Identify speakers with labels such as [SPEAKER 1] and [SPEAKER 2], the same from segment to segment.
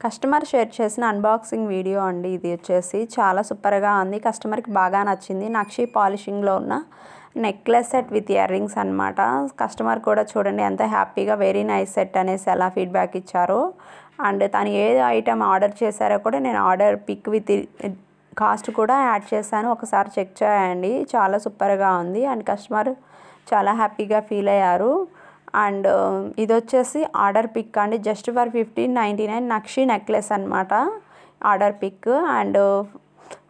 [SPEAKER 1] Customer share చేసిన unboxing video అండి. ఇది వచ్చేసి చాలా సూపర్గా ఉంది. కస్టమర్కి బాగా నచ్చింది. నక్షి పాలిషింగ్లో ఉన్న necklace set with ear rings అనమాట. కస్టమర్ కూడా చూడండి ఎంత హ్యాపీగా వెరీ నైస్ సెట్ అనేసి ఎలా ఫీడ్బ్యాక్ ఇచ్చారో. అండ్ తను ఏ ఐటమ్ ఆర్డర్ చేశారో కూడా నేను ఆర్డర్ పిక్ విత్ కాస్ట్ కూడా యాడ్ చేశాను. ఒకసారి చెక్ చేయండి. చాలా సూపర్గా ఉంది. అండ్ కస్టమర్ చాలా హ్యాపీగా ఫీల్ అయ్యారు. అండ్ ఇది వచ్చేసి ఆర్డర్ పిక్ అండి. జస్ట్ ఫర్ 1599 నక్షి నెక్లెస్ అనమాట order pick. And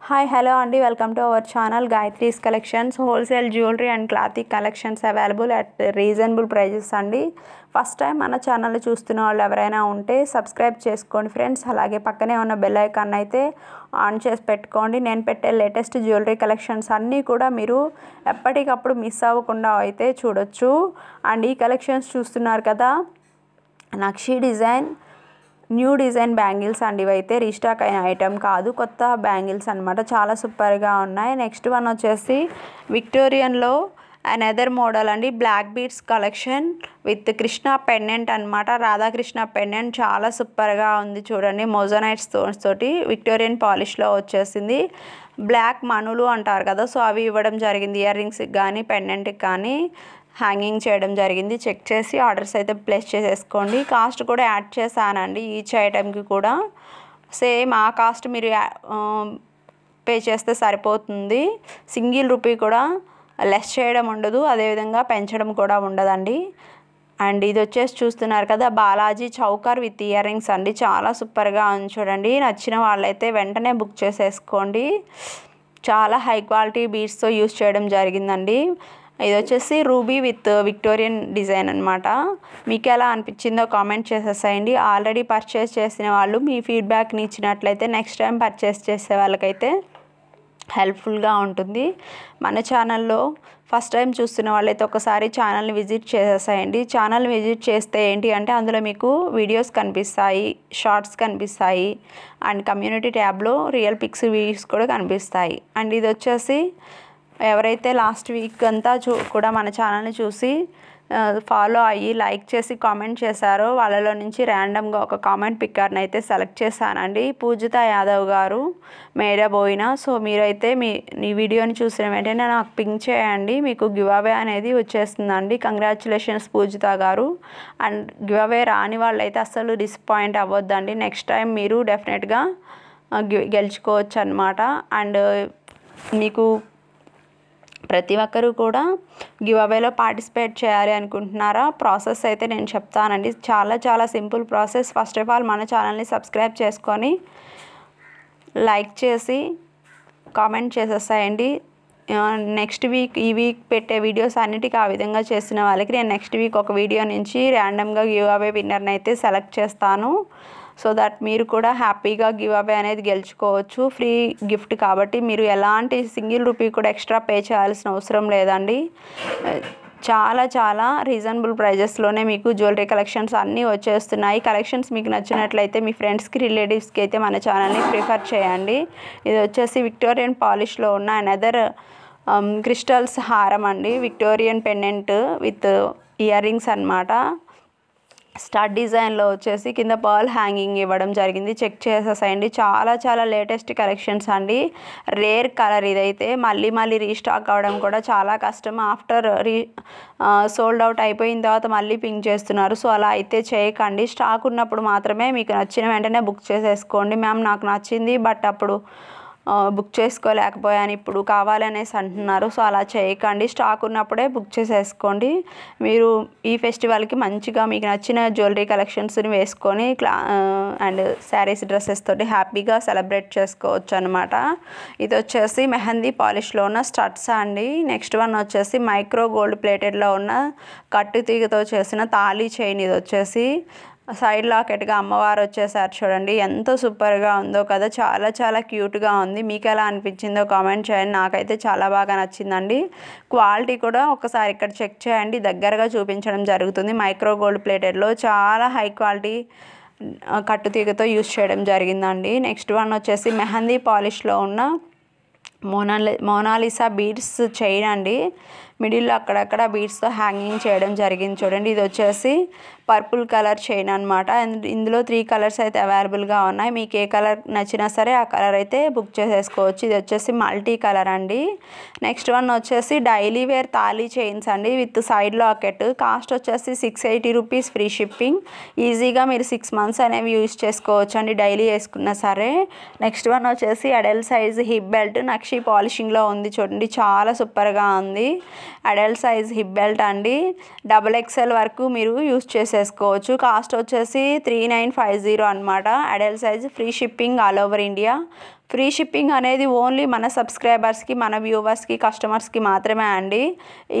[SPEAKER 1] hi hello అండి, welcome to our channel Gayatri's collections. Wholesale jewellery and clothing collections available at reasonable prices అండి. ఫస్ట్ టైం మన ఛానల్ చూస్తున్న వాళ్ళు ఎవరైనా ఉంటే సబ్స్క్రైబ్ చేసుకోండి ఫ్రెండ్స్. అలాగే పక్కనే ఉన్న బెల్ ఐకాన్ అయితే ఆన్ చేసి పెట్టుకోండి. నేను పెట్టే లేటెస్ట్ జ్యువెలరీ కలెక్షన్స్ అన్నీ కూడా మీరు ఎప్పటికప్పుడు మిస్ అవ్వకుండా అయితే చూడొచ్చు. అండ్ ఈ కలెక్షన్స్ చూస్తున్నారు కదా, నక్షి డిజైన్ న్యూ డిజైన్ బ్యాంగిల్స్ అండి. ఇవైతే రీస్టాక్ అయిన ఐటెం కాదు, కొత్త బ్యాంగిల్స్ అనమాట. చాలా సూపర్గా ఉన్నాయి. నెక్స్ట్ వన్ వచ్చేసి విక్టోరియన్లో అనదర్ మోడల్ అండి. Black beads collection with Krishna pendant అనమాట. రాధాకృష్ణ పెండెంట్ చాలా సూపర్గా ఉంది చూడండి. మోజోనైట్ స్టోన్స్ తోటి విక్టోరియన్ పాలిష్లో వచ్చేసింది. బ్లాక్ మనులు అంటారు కదా, సో అవి ఇవ్వడం జరిగింది. ఇయర్ రింగ్స్కి కానీ పెండెంట్కి కానీ హ్యాంగింగ్ చేయడం జరిగింది. చెక్ చేసి ఆర్డర్స్ అయితే ప్లేస్ చేసేసుకోండి. కాస్ట్ కూడా యాడ్ చేశానండి. ఈచ్ ఐటెంకి కూడా సేమ్ ఆ కాస్ట్ మీరు పే చేస్తే సరిపోతుంది. సింగిల్ రూపీ కూడా లెస్ చేయడం ఉండదు, అదేవిధంగా పెంచడం కూడా ఉండదండి. అండ్ ఇది వచ్చేసి చూస్తున్నారు కదా, Balaji choker with earrings అండి. చాలా సూపర్గా ఉంది చూడండి. నచ్చిన వాళ్ళైతే వెంటనే బుక్ చేసేసుకోండి. చాలా హై క్వాలిటీ బీడ్స్తో యూస్ చేయడం జరిగిందండి. ఇది వచ్చేసి రూబీ విత్ విక్టోరియన్ డిజైన్ అనమాట. మీకు ఎలా అనిపించిందో కామెంట్ చేసేసేయండి. ఆల్రెడీ పర్చేస్ చేసిన వాళ్ళు మీ ఫీడ్బ్యాక్ని ఇచ్చినట్లయితే నెక్స్ట్ టైం పర్చేస్ చేసే వాళ్ళకైతే హెల్ప్ఫుల్గా ఉంటుంది. మన ఛానల్లో ఫస్ట్ టైం చూస్తున్న వాళ్ళైతే ఒకసారి ఛానల్ని విజిట్ చేసేసేయండి. ఛానల్ విజిట్ చేస్తే ఏంటి అంటే అందులో మీకు వీడియోస్ కనిపిస్తాయి, షార్ట్స్ కనిపిస్తాయి, అండ్ కమ్యూనిటీ ట్యాబ్లో రియల్ పిక్స్ వీడియోస్ కూడా కనిపిస్తాయి. అండ్ ఇది వచ్చేసి ఎవరైతే లాస్ట్ వీక్ అంతా కూడా మన ఛానల్ని చూసి ఫాలో అయ్యి లైక్ చేసి కామెంట్ చేశారో వాళ్ళలో నుంచి ర్యాండమ్గా ఒక కామెంట్ పిక్కర్ని అయితే సెలెక్ట్ చేశానండి. పూజిత యాదవ్ గారు మేడబోయిన. సో మీరైతే మీ వీడియోని చూసిన వెంటనే నాకు పింక్ చేయండి. మీకు గివ్ అవే అనేది వచ్చేస్తుందండి. కంగ్రాచులేషన్స్ పూజిత గారు. అండ్ గివ్ అవే రాని వాళ్ళైతే అస్సలు డిసప్పాయింట్ అవ్వద్దండి. నెక్స్ట్ టైం మీరు డెఫినెట్గా గెలుచుకోవచ్చు అనమాట. అండ్ మీకు ప్రతి ఒక్కరూ కూడా గివ్ అవేలో పార్టిసిపేట్ చేయాలి అనుకుంటున్నారా? ప్రాసెస్ అయితే నేను చెప్తానండి. చాలా చాలా simple process. First of all మన ఛానల్ని సబ్స్క్రైబ్ చేసుకొని లైక్ చేసి కామెంట్ చేసేసాయండి. నెక్స్ట్ వీక్ ఈ వీక్ పెట్టే వీడియోస్ అన్నిటికీ ఆ విధంగా చేసిన వాళ్ళకి నేను నెక్స్ట్ వీక్ ఒక వీడియో నుంచి ర్యాండమ్గా గివ్ అవే విన్నర్ని అయితే సెలెక్ట్ చేస్తాను. సో దట్ మీరు కూడా హ్యాపీగా గివ్ అవే అనేది గెలుచుకోవచ్చు. ఫ్రీ గిఫ్ట్ కాబట్టి మీరు ఎలాంటి సింగిల్ రూపీ కూడా ఎక్స్ట్రా పే చేయాల్సిన అవసరం లేదండి. చాలా చాలా రీజనబుల్ ప్రైజెస్లోనే మీకు జ్యువెలరీ కలెక్షన్స్ అన్నీ వచ్చేస్తున్నాయి. కలెక్షన్స్ మీకు నచ్చినట్లయితే మీ ఫ్రెండ్స్కి రిలేటివ్స్కి అయితే మన ఛానల్ని ప్రిఫర్ చేయండి. ఇది వచ్చేసి విక్టోరియన్ పాలిష్లో ఉన్న అనదర్ క్రిస్టల్స్ హారం అండి. Victorian pendant with ear rings అనమాట. స్టార్ డిజైన్లో వచ్చేసి కింద పర్ల్ హ్యాంగింగ్ ఇవ్వడం జరిగింది. చెక్ చేసేసేయండి. చాలా చాలా లేటెస్ట్ కలెక్షన్స్ అండి. రేర్ కలర్ ఇదైతే మళ్ళీ రీస్టాక్ అవ్వడం కూడా చాలా కష్టం. ఆఫ్టర్ సోల్డ్ అవుట్ అయిపోయిన తర్వాత మళ్ళీ పింక్ చేస్తున్నారు. సో అలా అయితే చేయకండి. స్టాక్ ఉన్నప్పుడు మాత్రమే మీకు నచ్చిన వెంటనే బుక్ చేసేసుకోండి. మ్యామ్ నాకు నచ్చింది బట్ అప్పుడు బుక్ చేసుకోలేకపోయాను, ఇప్పుడు కావాలనేసి అంటున్నారు. సో అలా చేయకండి. స్టాక్ ఉన్నప్పుడే బుక్ చేసేసుకోండి. మీరు ఈ ఫెస్టివల్కి మంచిగా మీకు నచ్చిన జ్యువెలరీ కలెక్షన్స్ని వేసుకొని అండ్ శారీస్ డ్రెస్సెస్ తోటి హ్యాపీగా సెలబ్రేట్ చేసుకోవచ్చు అనమాట. ఇది వచ్చేసి మెహందీ పాలిష్లో ఉన్న స్టడ్స్ అండి. నెక్స్ట్ వన్ వచ్చేసి మైక్రో గోల్డ్ ప్లేటెడ్లో ఉన్న కట్టు తీగతో చేసిన తాళీ చైన్. ఇది వచ్చేసి సైడ్ లాకెట్గా అమ్మవారు వచ్చేసారు చూడండి. ఎంతో సూపర్గా ఉందో కదా, చాలా చాలా క్యూట్గా ఉంది. మీకు ఎలా అనిపించిందో కామెంట్ చేయండి. నాకైతే చాలా బాగా నచ్చిందండి. క్వాలిటీ కూడా ఒకసారి ఇక్కడ చెక్ చేయండి. దగ్గరగా చూపించడం జరుగుతుంది. మైక్రో గోల్డ్ ప్లేటెడ్లో చాలా హై క్వాలిటీ కట్టుతీగతో యూస్ చేయడం జరిగిందండి. నెక్స్ట్ వన్ వచ్చేసి మెహందీ పాలిష్లో ఉన్న మోనాలిసా బీడ్స్ చైన్ అండి. మిడిల్లో అక్కడక్కడ బీడ్స్తో హ్యాంగింగ్ చేయడం జరిగింది చూడండి. ఇది వచ్చేసి పర్పుల్ కలర్ చైన్ అనమాట. ఇందులో 3 కలర్స్ అయితే అవైలబుల్గా ఉన్నాయి. మీకు ఏ కలర్ నచ్చినా సరే ఆ కలర్ అయితే బుక్ చేసేసుకోవచ్చు. ఇది వచ్చేసి మల్టీ కలర్ అండి. నెక్స్ట్ వన్ వచ్చేసి డైలీ వేర్ తాళీ చైన్స్ అండి విత్ సైడ్ లాకెట్. కాస్ట్ వచ్చేసి 680 రూపీస్ ఫ్రీ షిప్పింగ్. ఈజీగా మీరు 6 మంత్స్ అనేవి యూజ్ చేసుకోవచ్చు అండి డైలీ వేసుకున్నా సరే. నెక్స్ట్ వన్ వచ్చేసి అడల్ట్ సైజ్ హిప్ బెల్ట్ నక్షి పాలిషింగ్లో ఉంది చూడండి, చాలా సూపర్గా ఉంది. అడల్ట్ సైజ్ హిప్ బెల్ట్ అండి, XXL వరకు మీరు యూజ్ చేసేసుకోవచ్చు. కాస్ట్ వచ్చేసి 3950 అనమాట. Adult size, free shipping all over India. Free shipping అనేది ఓన్లీ మన సబ్స్క్రైబర్స్కి, మన వ్యూవర్స్కి, కస్టమర్స్కి మాత్రమే అండి.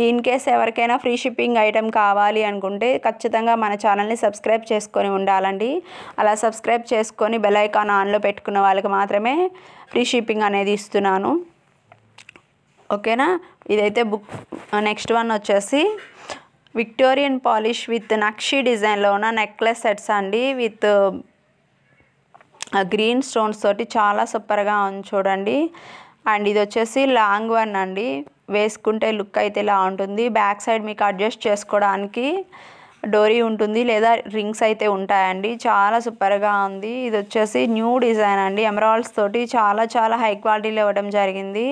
[SPEAKER 1] ఇన్ కేస్ ఎవరికైనా ఫ్రీ షిప్పింగ్ ఐటెం కావాలి అనుకుంటే ఖచ్చితంగా మన ఛానల్ని సబ్స్క్రైబ్ చేసుకొని ఉండాలండి. అలా సబ్స్క్రైబ్ చేసుకొని బెల్ ఐకాన్ ఆన్లో పెట్టుకున్న వాళ్ళకి మాత్రమే ఫ్రీ షిప్పింగ్ అనేది ఇస్తున్నాను. ఓకేనా, ఇదైతే బుక్. నెక్స్ట్ వన్ వచ్చేసి విక్టోరియన్ పాలిష్ విత్ నక్షి డిజైన్లో ఉన్న నెక్లెస్ సెట్స్ అండి విత్ గ్రీన్ స్టోన్స్ తోటి చాలా సూపర్గా ఉంది చూడండి. అండ్ ఇది వచ్చేసి లాంగ్ వన్ అండి, వేసుకుంటే లుక్ అయితే ఇలా ఉంటుంది. బ్యాక్ సైడ్ మీకు అడ్జస్ట్ చేసుకోవడానికి డోరీ ఉంటుంది లేదా రింగ్స్ అయితే ఉంటాయండి. చాలా సూపర్గా ఉంది. ఇది వచ్చేసి న్యూ డిజైన్ అండి, ఎమరాల్డ్స్ తోటి చాలా హై క్వాలిటీలో ఇవ్వడం జరిగింది.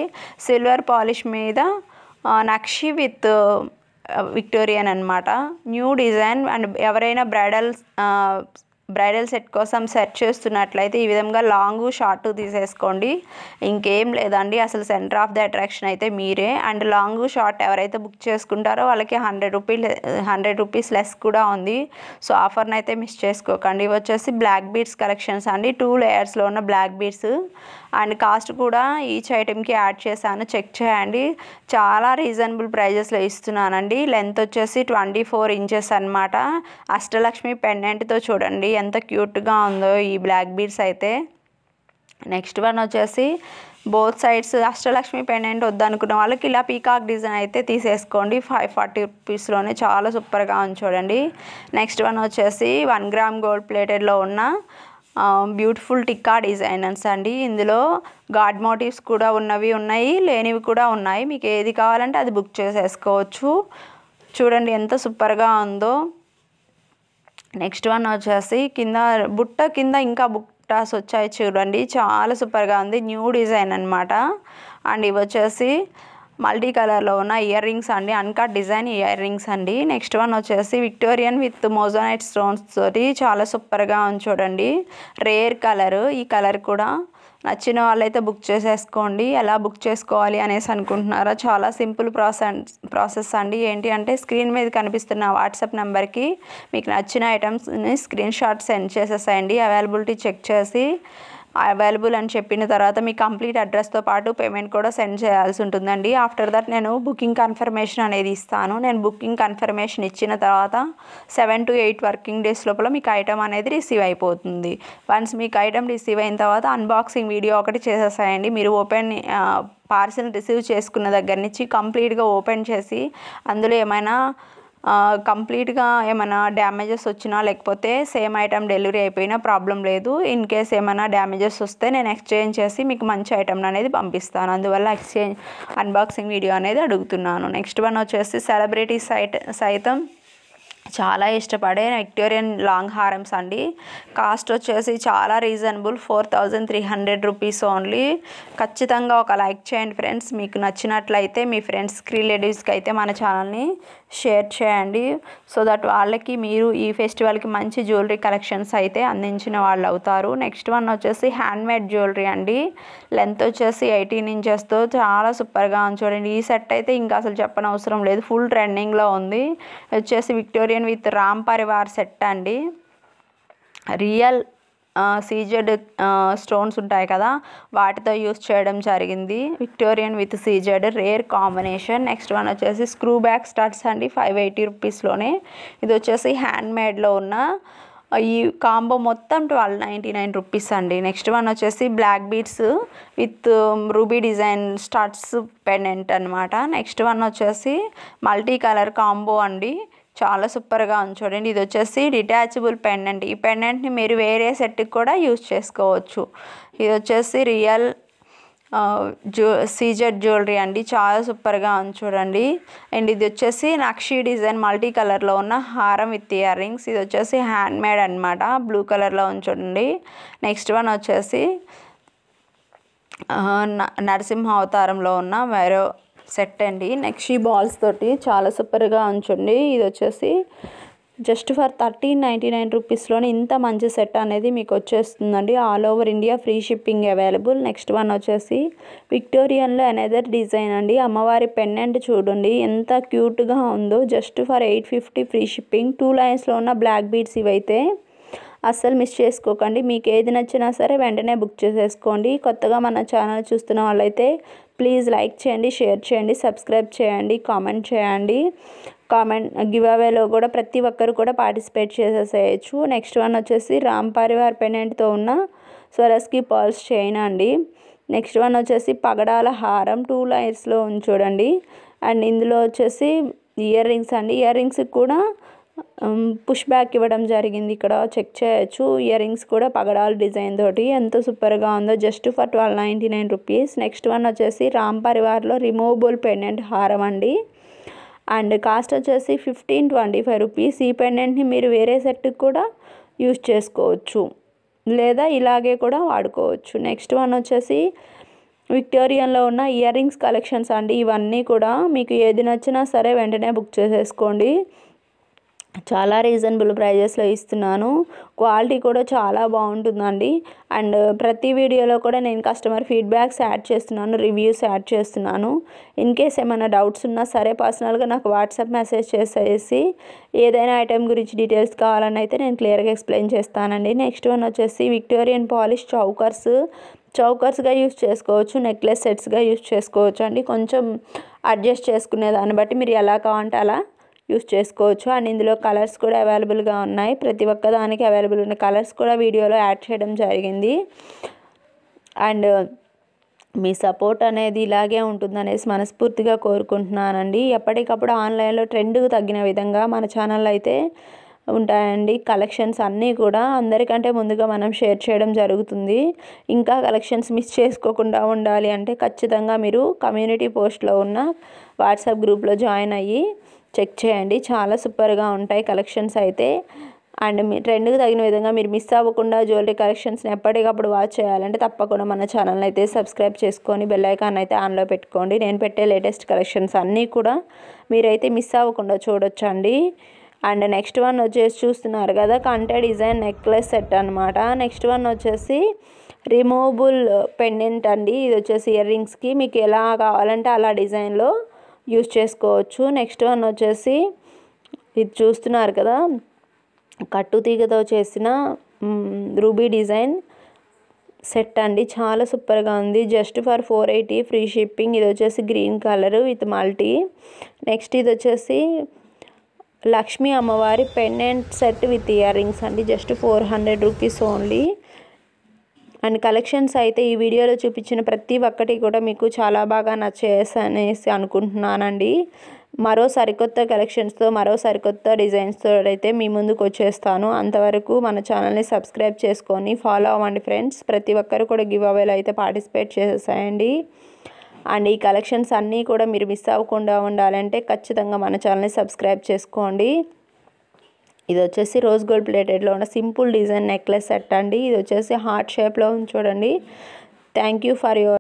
[SPEAKER 1] సిల్వర్ పాలిష్ మీద నక్షి విత్ విక్టోరియన్ అనమాట. New design. అండ్ ఎవరైనా బ్రైడల్ సెట్ కోసం సెర్చ్ చేస్తున్నట్లయితే ఈ విధంగా లాంగ్ షార్ట్ తీసేసుకోండి. ఇంకేం లేదండి, అసలు సెంటర్ ఆఫ్ ద అట్రాక్షన్ అయితే మీరే. అండ్ లాంగ్ షార్ట్ ఎవరైతే బుక్ చేసుకుంటారో వాళ్ళకి 100 రూపీస్ లెస్ కూడా ఉంది. సో ఆఫర్ని అయితే మిస్ చేసుకోకండి. ఇవి వచ్చేసి బ్లాక్ బీడ్స్ కలెక్షన్స్ అండి, 2 లేయర్స్లో ఉన్న బ్లాక్ బీడ్స్. అండ్ కాస్ట్ కూడా ఈచ్ ఐటెంకి యాడ్ చేశాను, చెక్ చేయండి. చాలా రీజనబుల్ ప్రైజెస్లో ఇస్తున్నానండి. లెంత్ వచ్చేసి 24 ఇంచెస్ అనమాట. అష్టలక్ష్మి పెండెంట్తో చూడండి ఎంత క్యూట్గా ఉందో ఈ బ్లాక్ బీడ్స్ అయితే. నెక్స్ట్ వన్ వచ్చేసి బోత్ సైడ్స్ అష్టలక్ష్మి పెండెంట్ వద్దనుకున్న వాళ్ళకి ఇలా పీకాక్ డిజైన్ అయితే తీసేసుకోండి. 540 రూపీస్లోనే చాలా సూపర్గా ఉంది చూడండి. నెక్స్ట్ వన్ వచ్చేసి 1 గ్రామ్ గోల్డ్ ప్లేటెడ్లో ఉన్న బ్యూటిఫుల్ టిక్కా డిజైనర్స్ అండి. ఇందులో గాడ్ మోటివ్స్ కూడా ఉన్నవి ఉన్నాయి, లేనివి కూడా ఉన్నాయి. మీకు ఏది కావాలంటే అది బుక్ చేసేసుకోవచ్చు. చూడండి ఎంత సూపర్గా ఉందో. నెక్స్ట్ వన్ వచ్చేసి బుట్ట కింద ఇంకా బుట్టాస్ వచ్చాయి చూడండి, చాలా సూపర్గా ఉంది. న్యూ డిజైన్ అనమాట. అండ్ ఇవి వచ్చేసి మల్టీ కలర్లో ఉన్న ఇయర్ రింగ్స్ అండి, అన్కట్ డిజైన్ ఇయర్ రింగ్స్ అండి. నెక్స్ట్ వన్ వచ్చేసి విక్టోరియన్ విత్ మోజోనైట్ స్టోన్స్ తోటి చాలా సూపర్గా ఉంది చూడండి. రేర్ కలర్, ఈ కలర్ కూడా నచ్చిన వాళ్ళైతే బుక్ చేసేసుకోండి. ఎలా బుక్ చేసుకోవాలి అనేసి అనుకుంటున్నారా? చాలా సింపుల్ ప్రాసెస్ అండి. ఏంటి అంటే స్క్రీన్ మీద కనిపిస్తున్న వాట్సాప్ నెంబర్కి మీకు నచ్చిన ఐటమ్స్ని స్క్రీన్ షాట్ సెండ్ చేసేసేయండి. అవైలబిలిటీ చెక్ చేసి అవైలబుల్ అని చెప్పిన తర్వాత మీ కంప్లీట్ అడ్రస్తో పాటు పేమెంట్ కూడా సెండ్ చేయాల్సి ఉంటుందండి. ఆఫ్టర్ దట్ నేను బుకింగ్ కన్ఫర్మేషన్ అనేది ఇస్తాను. నేను బుకింగ్ కన్ఫర్మేషన్ ఇచ్చిన తర్వాత 7 to 8 వర్కింగ్ డేస్ లోపల మీకు ఐటమ్ అనేది రిసీవ్ అయిపోతుంది. వన్స్ మీకు ఐటమ్ రిసీవ్ అయిన తర్వాత అన్బాక్సింగ్ వీడియో ఒకటి చేసేసాయండి. మీరు పార్సిల్ రిసీవ్ చేసుకున్న దగ్గర నుంచి కంప్లీట్గా ఓపెన్ చేసి అందులో ఏమైనా కంప్లీట్గా ఏమైనా డ్యామేజెస్ వచ్చినా లేకపోతే సేమ్ ఐటమ్ డెలివరీ అయిపోయినా ప్రాబ్లం లేదు. ఇన్ కేస్ ఏమైనా డ్యామేజెస్ వస్తే నేను ఎక్స్చేంజ్ చేసి మీకు మంచి ఐటమ్ అనేది పంపిస్తాను. అందువల్ల అన్బాక్సింగ్ వీడియో అనేది అడుగుతున్నాను. నెక్స్ట్ వన్ వచ్చేసి సెలబ్రిటీ సైతం చాలా ఇష్టపడే విక్టోరియన్ లాంగ్ హారమ్స్ అండి. కాస్ట్ వచ్చేసి చాలా రీజనబుల్, 4300 రూపీస్ ఓన్లీ. ఖచ్చితంగా ఒక లైక్ చేయండి ఫ్రెండ్స్. మీకు నచ్చినట్లయితే మీ ఫ్రెండ్స్కి, రిలేటివ్స్కి అయితే మన ఛానల్ని షేర్ చేయండి. సో దట్ వాళ్ళకి మీరు ఈ ఫెస్టివల్కి మంచి జ్యువెలరీ కలెక్షన్స్ అయితే అందించిన వాళ్ళు అవుతారు. నెక్స్ట్ వన్ వచ్చేసి హ్యాండ్మేడ్ జ్యువెలరీ అండి. లెంత్ వచ్చేసి 18 ఇంచెస్తో చాలా సూపర్గా ఉంది చూడండి. ఈ సెట్ అయితే ఇంకా అసలు చెప్పనవసరం లేదు, ఫుల్ ట్రెండింగ్లో ఉంది. వచ్చేసి Victorian with Ram Parivar set అండి. రియల్ సీజెడ్ స్టోన్స్ ఉంటాయి కదా, వాటితో యూస్ చేయడం జరిగింది. Victorian with CZ rare combination. Next one వచ్చేసి స్క్రూ బ్యాక్ స్టడ్స్ అండి, 580 రూపీస్లోనే. ఇది వచ్చేసి హ్యాండ్మేడ్లో ఉన్న ఈ కాంబో మొత్తం 1299 రూపీస్ అండి. నెక్స్ట్ వన్ వచ్చేసి black beads with ruby design studs pendant అనమాట. నెక్స్ట్ వన్ వచ్చేసి మల్టీ కలర్ కాంబో అండి, చాలా సూపర్గా ఉంది చూడండి. ఇది వచ్చేసి డిటాచబుల్ పెండెంట్. ఈ పెండెంట్ని మీరు వేరే సెట్కి కూడా యూజ్ చేసుకోవచ్చు. ఇది వచ్చేసి రియల్ సీజెడ్ జ్యువెలరీ అండి, చాలా సూపర్గా ఉంది చూడండి. అండ్ ఇది వచ్చేసి నక్షి డిజైన్ మల్టీ కలర్లో ఉన్న హారం విత్ ఇయర్ రింగ్స్. ఇది వచ్చేసి హ్యాండ్ మేడ్ అనమాట, బ్లూ కలర్లో ఉంది చూడండి. నెక్స్ట్ వన్ వచ్చేసి నరసింహ అవతారంలో ఉన్న వేరే సెట్ అండి, నక్షి బాల్స్ తోటి చాలా సూపర్గా ఉంచండి. ఇది వచ్చేసి జస్ట్ ఫర్ 1399 రూపీస్లోనే ఇంత మంచి సెట్ అనేది మీకు వచ్చేస్తుందండి. All over India free shipping available. Next one వచ్చేసి విక్టోరియన్లో అనదర్ డిజైన్ అండి, అమ్మవారి పెండెంట్ చూడండి ఎంత క్యూట్గా ఉందో. Just for 850 free shipping. 2 లైన్స్లో ఉన్న బ్లాక్ బీడ్స్ ఇవైతే అస్సలు మిస్ చేసుకోకండి. మీకు ఏది నచ్చినా సరే వెంటనే బుక్ చేసేసుకోండి. కొత్తగా మన ఛానల్ చూస్తున్న వాళ్ళైతే ప్లీజ్ లైక్ చేయండి, షేర్ చేయండి, సబ్స్క్రైబ్ చేయండి, కామెంట్ చేయండి. గివ్ అవేలో కూడా ప్రతి ఒక్కరు కూడా పార్టిసిపేట్ చేసేసేయచ్చు. నెక్స్ట్ వన్ వచ్చేసి రామ్ పరివార్ పెండెంట్తో ఉన్న స్వరస్కి పర్ల్స్ చైన్ అండి. నెక్స్ట్ వన్ వచ్చేసి పగడాల హారం 2 లైన్స్లో ఉంది చూడండి. అండ్ ఇందులో వచ్చేసి ఇయర్ రింగ్స్ అండి, ఇయర్ రింగ్స్కి కూడా పుష్ బ్యాక్ ఇవ్వడం జరిగింది, ఇక్కడ చెక్ చేయొచ్చు. ఇయర్ రింగ్స్ కూడా పగడాల డిజైన్ తోటి ఎంత సూపర్గా ఉందో, just for 1299 rupees. Next one వచ్చేసి రామ్ పరివార్లో రిమూవబుల్ పెండెంట్ హారం అండి. అండ్ కాస్ట్ వచ్చేసి 1525 రూపీస్. ఈ పెండెంట్ని మీరు వేరే సెట్కి కూడా యూజ్ చేసుకోవచ్చు, లేదా ఇలాగే కూడా వాడుకోవచ్చు. నెక్స్ట్ వన్ వచ్చేసి విక్టోరియన్లో ఉన్న ఇయర్ రింగ్స్ కలెక్షన్స్ అండి. ఇవన్నీ కూడా మీకు ఏది నచ్చినా సరే వెంటనే బుక్ చేసేసుకోండి. చాలా రీజనబుల్ ప్రైజెస్లో ఇస్తున్నాను, క్వాలిటీ కూడా చాలా బాగుంటుందండి. అండ్ ప్రతి వీడియోలో కూడా నేను కస్టమర్ ఫీడ్బ్యాక్స్ యాడ్ చేస్తున్నాను, రివ్యూస్ యాడ్ చేస్తున్నాను. ఇన్ కేస్ ఏమైనా డౌట్స్ ఉన్నా సరే పర్సనల్గా నాకు వాట్సాప్ మెసేజ్ చేసేసి ఏదైనా ఐటెం గురించి డీటెయిల్స్ కావాలని అయితే నేను క్లియర్గా ఎక్స్ప్లెయిన్ చేస్తానండి. నెక్స్ట్ వన్ వచ్చేసి విక్టోరియన్ పాలిష్ చౌకర్స్గా యూస్ చేసుకోవచ్చు, నెక్లెస్ సెట్స్గా యూస్ చేసుకోవచ్చు అండి. కొంచెం అడ్జస్ట్ చేసుకునే దాన్ని బట్టి మీరు ఎలా కావాలంటే అలా యూస్ చేసుకోవచ్చు. అండ్ ఇందులో కలర్స్ కూడా అవైలబుల్గా ఉన్నాయి, ప్రతి ఒక్క దానికి అవైలబుల్ ఉన్న కలర్స్ కూడా వీడియోలో యాడ్ చేయడం జరిగింది. అండ్ మీ సపోర్ట్ అనేది ఇలాగే ఉంటుందనేసి మనస్ఫూర్తిగా కోరుకుంటున్నానండి. ఎప్పటికప్పుడు ఆన్లైన్లో ట్రెండ్కు తగ్గిన విధంగా మన ఛానల్లో అయితే ఉంటాయండి కలెక్షన్స్ అన్నీ కూడా. అందరికంటే ముందుగా మనం షేర్ చేయడం జరుగుతుంది. ఇంకా కలెక్షన్స్ మిస్ చేసుకోకుండా ఉండాలి అంటే ఖచ్చితంగా మీరు కమ్యూనిటీ పోస్ట్లో ఉన్న వాట్సాప్ గ్రూప్లో జాయిన్ అయ్యి చెక్ చేయండి, చాలా సూపర్గా ఉంటాయి కలెక్షన్స్ అయితే. అండ్ మీ ట్రెండ్కి తగిన విధంగా మీరు మిస్ అవ్వకుండా జ్యువెలరీ కలెక్షన్స్ని ఎప్పటికప్పుడు వాచ్ చేయాలంటే తప్పకుండా మన ఛానల్ని అయితే సబ్స్క్రైబ్ చేసుకొని బెల్ ఐకాన్ అయితే ఆన్లో పెట్టుకోండి. నేను పెట్టే లేటెస్ట్ కలెక్షన్స్ అన్నీ కూడా మీరైతే మిస్ అవ్వకుండా చూడొచ్చండి. అండ్ నెక్స్ట్ వన్ వచ్చేసి చూస్తున్నారు కదా, కంటే డిజైన్ నెక్లెస్ సెట్ అనమాట. నెక్స్ట్ వన్ వచ్చేసి రిమూవబుల్ పెండెంట్ అండి. ఇది వచ్చేసి ఇయర్ రింగ్స్కి మీకు ఎలా కావాలంటే అలా డిజైన్లో యూస్ చేసుకోవచ్చు. నెక్స్ట్ వన్ వచ్చేసి ఇది చూస్తున్నారు కదా, కట్టు తీగతో చేసిన రూబీ డిజైన్ సెట్ అండి, చాలా సూపర్గా ఉంది. Just for 480 free shipping. ఇది వచ్చేసి green colour with multi. Next ఇది వచ్చేసి లక్ష్మీ అమ్మవారి pendant set with earrings అండి, just 400 rupees only. And collections అయితే ఈ వీడియోలో చూపించిన ప్రతి ఒక్కటి కూడా మీకు చాలా బాగా నచ్చేసి అనేసి అనుకుంటున్నానండి. మరో సరికొత్త కలెక్షన్స్తో మరో సరికొత్త డిజైన్స్తో అయితే మీ ముందుకు వచ్చేస్తాను. అంతవరకు మన ఛానల్ని సబ్స్క్రైబ్ చేసుకొని ఫాలో అవ్వండి ఫ్రెండ్స్. ప్రతి ఒక్కరు కూడా గివ్ అవేలో అయితే పార్టిసిపేట్ చేసేసాయండి. అండ్ ఈ కలెక్షన్స్ అన్నీ కూడా మీరు మిస్ అవ్వకుండా ఉండాలంటే ఖచ్చితంగా మన ఛానల్ని సబ్స్క్రైబ్ చేసుకోండి. ఇది వచ్చేసి రోజ్ గోల్డ్ ప్లేటెడ్లో ఉన్న సింపుల్ డిజైన్ నెక్లెస్ సెట్ అండి. ఇది వచ్చేసి హార్ట్ షేప్లో ఉంది చూడండి. Thank you for your